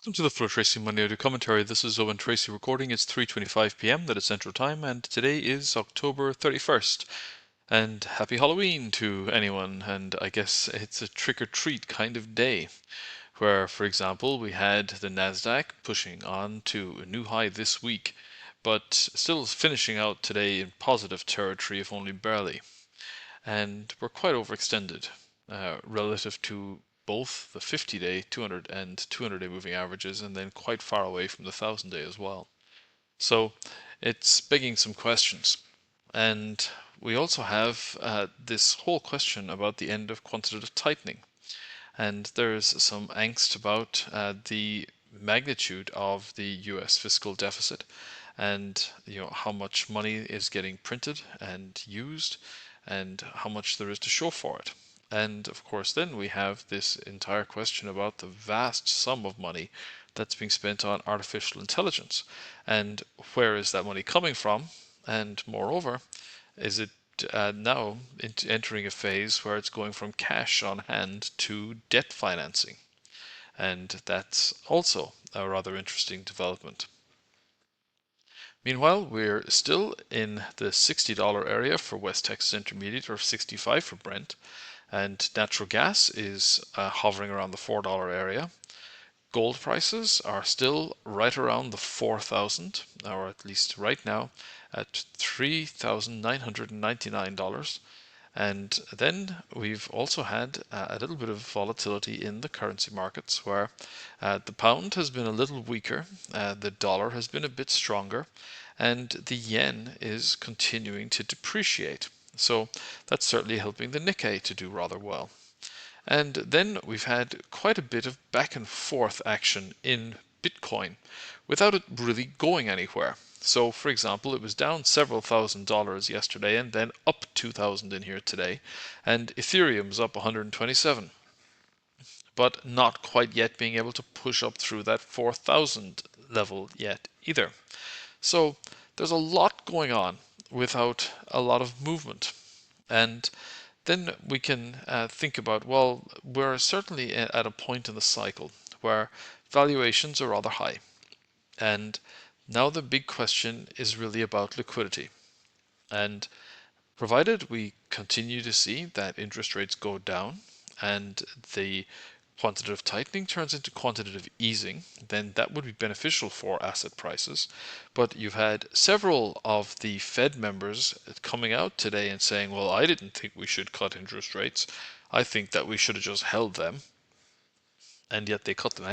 Welcome to the Flow Tracy Monday Audio Commentary. This is Owen Tracy recording. It's 3:25 p.m. That is Central Time, and today is October 31st. And happy Halloween to anyone. And I guess it's a trick-or-treat kind of day, where, for example, we had the Nasdaq pushing on to a new high this week, but still finishing out today in positive territory, if only barely. And we're quite overextended relative to both the 50-day, 200 and 200-day moving averages, and then quite far away from the 1,000-day as well. So it's begging some questions. And we also have this whole question about the end of quantitative tightening. And there's some angst about the magnitude of the US fiscal deficit and how much money is getting printed and used and how much there is to show for it. And of course, then we have this entire question about the vast sum of money that's being spent on artificial intelligence. And where is that money coming from? And moreover, is it now entering a phase where it's going from cash on hand to debt financing? And that's also a rather interesting development. Meanwhile, we're still in the $60 area for West Texas Intermediate, or 65 for Brent, and natural gas is hovering around the $4 area. Gold prices are still right around the 4,000, or at least right now at $3,999. And then we've also had a little bit of volatility in the currency markets where the pound has been a little weaker, the dollar has been a bit stronger, and the yen is continuing to depreciate. So that's certainly helping the Nikkei to do rather well. And then we've had quite a bit of back and forth action in Bitcoin without it really going anywhere. So, for example, it was down several $1,000s yesterday and then up 2,000 in here today, and Ethereum's up 127, but not quite yet being able to push up through that 4,000 level yet either. So, there's a lot going on without a lot of movement. And then we can think about, well, we're certainly at a point in the cycle where valuations are rather high. And now the big question is really about liquidity. And provided we continue to see that interest rates go down and the quantitative tightening turns into quantitative easing, then that would be beneficial for asset prices. But you've had several of the Fed members coming out today and saying, well, I didn't think we should cut interest rates. I think that we should have just held them. And yet they cut them